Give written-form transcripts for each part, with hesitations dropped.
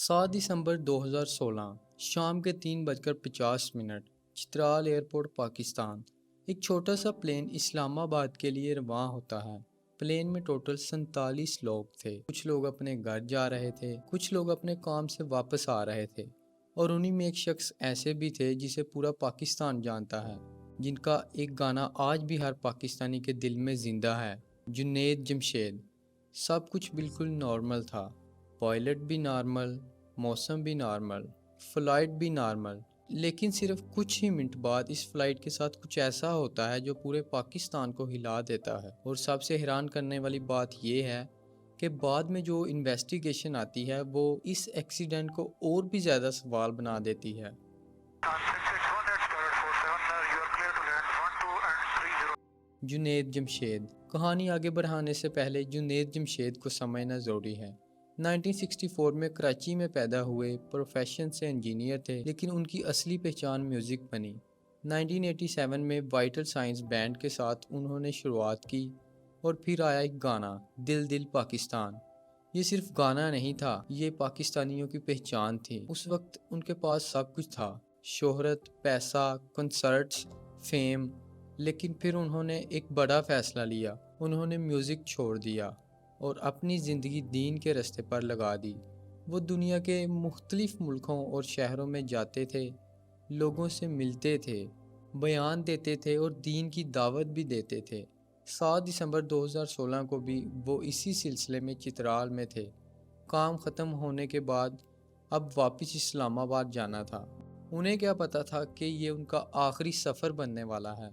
7 دسمبر 2016 شام کے 3:50 چترال ایئرپورٹ پاکستان۔ ایک چھوٹا سا پلین اسلام آباد کے لیے رواں ہوتا ہے۔ پلین میں ٹوٹل 47 لوگ تھے۔ کچھ لوگ اپنے گھر جا رہے تھے، کچھ لوگ اپنے کام سے واپس آ رہے تھے، اور انہی میں ایک شخص ایسے بھی تھے جسے پورا پاکستان جانتا ہے، جن کا ایک گانا آج بھی ہر پاکستانی کے دل میں زندہ ہے، جنید جمشید۔ سب کچھ بالکل نارمل تھا، پائلٹ بھی نارمل، موسم بھی نارمل، فلائٹ بھی نارمل، لیکن صرف کچھ ہی منٹ بعد اس فلائٹ کے ساتھ کچھ ایسا ہوتا ہے جو پورے پاکستان کو ہلا دیتا ہے۔ اور سب سے حیران کرنے والی بات یہ ہے کہ بعد میں جو انویسٹیگیشن آتی ہے وہ اس ایکسیڈنٹ کو اور بھی زیادہ سوال بنا دیتی ہے۔ جنید جمشید۔ کہانی آگے بڑھانے سے پہلے جنید جمشید کو سمجھنا ضروری ہے۔ 1964 میں کراچی میں پیدا ہوئے، پروفیشن سے انجینئر تھے، لیکن ان کی اصلی پہچان میوزک بنی۔ 1987 میں وائٹل سائنس بینڈ کے ساتھ انہوں نے شروعات کی، اور پھر آیا ایک گانا، دل دل پاکستان۔ یہ صرف گانا نہیں تھا، یہ پاکستانیوں کی پہچان تھی۔ اس وقت ان کے پاس سب کچھ تھا، شہرت، پیسہ، کنسرٹس، فیم، لیکن پھر انہوں نے ایک بڑا فیصلہ لیا۔ انہوں نے میوزک چھوڑ دیا اور اپنی زندگی دین کے راستے پر لگا دی۔ وہ دنیا کے مختلف ملکوں اور شہروں میں جاتے تھے، لوگوں سے ملتے تھے، بیان دیتے تھے اور دین کی دعوت بھی دیتے تھے۔ 7 دسمبر 2016 کو بھی وہ اسی سلسلے میں چترال میں تھے۔ کام ختم ہونے کے بعد اب واپس اسلام آباد جانا تھا۔ انہیں کیا پتا تھا کہ یہ ان کا آخری سفر بننے والا ہے۔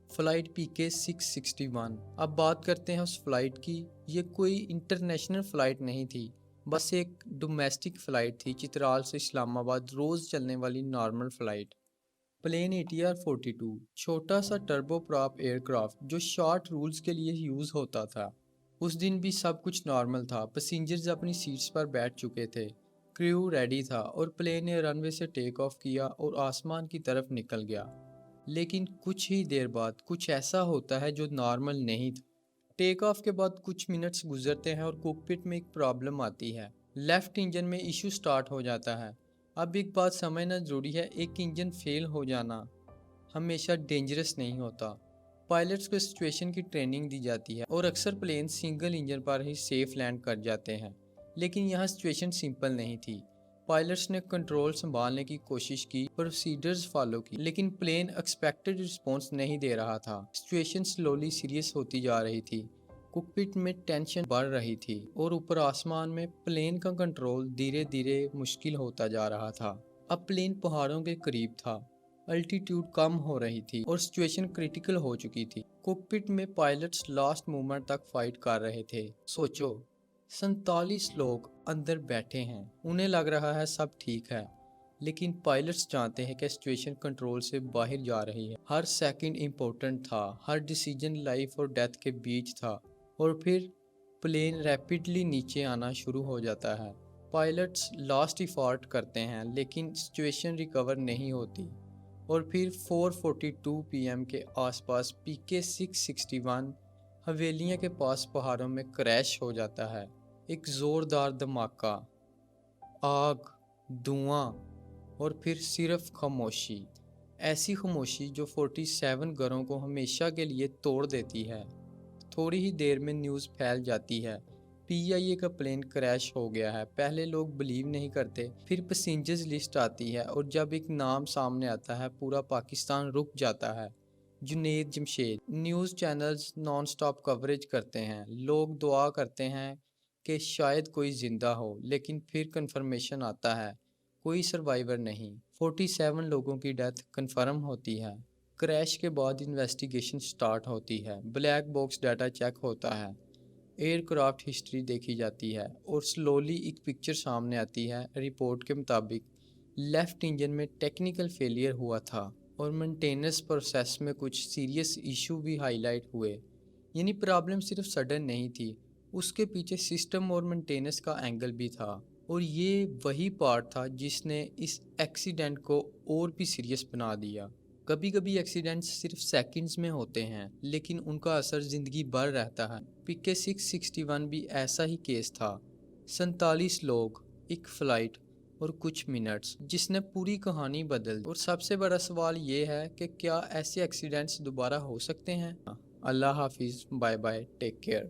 Flight PK-661۔ اب بات کرتے ہیں اس فلائٹ کی۔ یہ کوئی انٹرنیشنل فلائٹ نہیں تھی، بس ایک ڈومیسٹک فلائٹ تھی، چترال سے اسلام آباد روز چلنے والی نارمل فلائٹ۔ پلین ATR-42، چھوٹا سا ٹربو پراپ ایئر کرافٹ جو شارٹ رولز کے لیے یوز ہوتا تھا۔ اس دن بھی سب کچھ نارمل تھا، پیسنجرز اپنی سیٹس پر بیٹھ چکے تھے، کریو ریڈی تھا، اور پلین نے رن وے سے ٹیک آف کیا اور آسمان کی طرف نکل گیا۔ لیکن کچھ ہی دیر بعد کچھ ایسا ہوتا ہے جو نارمل نہیں تھا۔ ٹیک آف کے بعد کچھ منٹس گزرتے ہیں اور کوکپٹ میں ایک پرابلم آتی ہے۔ لیفٹ انجن میں ایشو سٹارٹ ہو جاتا ہے۔ اب ایک بات سمجھنا ضروری ہے، ایک انجن فیل ہو جانا ہمیشہ ڈینجرس نہیں ہوتا۔ پائلٹس کو سچویشن کی ٹریننگ دی جاتی ہے اور اکثر پلین سنگل انجن پر ہی سیف لینڈ کر جاتے ہیں، لیکن یہاں سچویشن سمپل نہیں تھی۔ پائلٹس نے کنٹرول سنبھالنے کی کوشش کی، پروسیڈرز فالو کی، لیکن پلین ایکسپیکٹڈ رسپانس نہیں دے رہا تھا۔ سچویشن سلولی سیریس ہوتی جا رہی تھی، کوکپٹ میں ٹینشن بڑھ رہی تھی، اور اوپر آسمان میں پلین کا کنٹرول دھیرے دھیرے مشکل ہوتا جا رہا تھا۔ اب پلین پہاڑوں کے قریب تھا، الٹیٹیوڈ کم ہو رہی تھی اور سچویشن کریٹیکل ہو چکی تھی۔ کوکپٹ میں پائلٹس لاسٹ مومنٹ تک فائٹ کر رہے تھے۔ سوچو، 47 لوگ اندر بیٹھے ہیں، انہیں لگ رہا ہے سب ٹھیک ہے، لیکن پائلٹس جانتے ہیں کہ سچویشن کنٹرول سے باہر جا رہی ہے۔ ہر سیکنڈ امپورٹنٹ تھا، ہر ڈیسیجن لائف اور ڈیتھ کے بیچ تھا، اور پھر پلین ریپڈلی نیچے آنا شروع ہو جاتا ہے۔ پائلٹس لاسٹ ایفارٹ کرتے ہیں، لیکن سچویشن ریکور نہیں ہوتی، اور پھر 4:42 PM کے آس پاس PK-661 حویلیاں کے پاس پہاڑوں میں کریش ہو جاتا ہے۔ ایک زوردار دھماکہ، آگ، دھواں، اور پھر صرف خاموشی۔ ایسی خاموشی جو 47 گھروں کو ہمیشہ کے لیے توڑ دیتی ہے۔ تھوڑی ہی دیر میں نیوز پھیل جاتی ہے، PIA کا پلین کریش ہو گیا ہے۔ پہلے لوگ بلیو نہیں کرتے، پھر پیسنجرز لسٹ آتی ہے، اور جب ایک نام سامنے آتا ہے پورا پاکستان رک جاتا ہے، Junaid Jamshed. News channels naan stop coverage کرتے ہیں، لوگ دعا کرتے ہیں کہ شاید کوئی زندہ ہو، لیکن پھر کنفرمیشن آتا ہے کوئی سروائیور نہیں۔ 47 لوگوں کی ڈیتھ کنفرم ہوتی ہے۔ کریش کے بعد انویسٹیگیشن سٹارٹ ہوتی ہے، بلیک باکس ڈیٹا چیک ہوتا ہے، ایئر کرافٹ ہسٹری دیکھی جاتی ہے، اور سلولی ایک پکچر سامنے آتی ہے۔ رپورٹ کے مطابق لیفٹ انجن میں ٹیکنیکل فیلئر ہوا تھا، اور مینٹیننس پروسیس میں کچھ سیریس ایشو بھی ہائی لائٹ ہوئے۔ یعنی پرابلم صرف سڈن نہیں تھی، اس کے پیچھے سسٹم اور مینٹیننس کا اینگل بھی تھا، اور یہ وہی پارٹ تھا جس نے اس ایکسیڈنٹ کو اور بھی سیریس بنا دیا۔ کبھی کبھی ایکسیڈنٹس صرف سیکنڈز میں ہوتے ہیں، لیکن ان کا اثر زندگی بھر رہتا ہے۔ PK-661 بھی ایسا ہی کیس تھا۔ 47 لوگ، ایک فلائٹ اور کچھ منٹس جس نے پوری کہانی بدل دی۔ اور سب سے بڑا سوال یہ ہے کہ کیا ایسے ایکسیڈنٹس دوبارہ ہو سکتے ہیں؟ اللہ حافظ، بائے بائے، ٹیک کیئر۔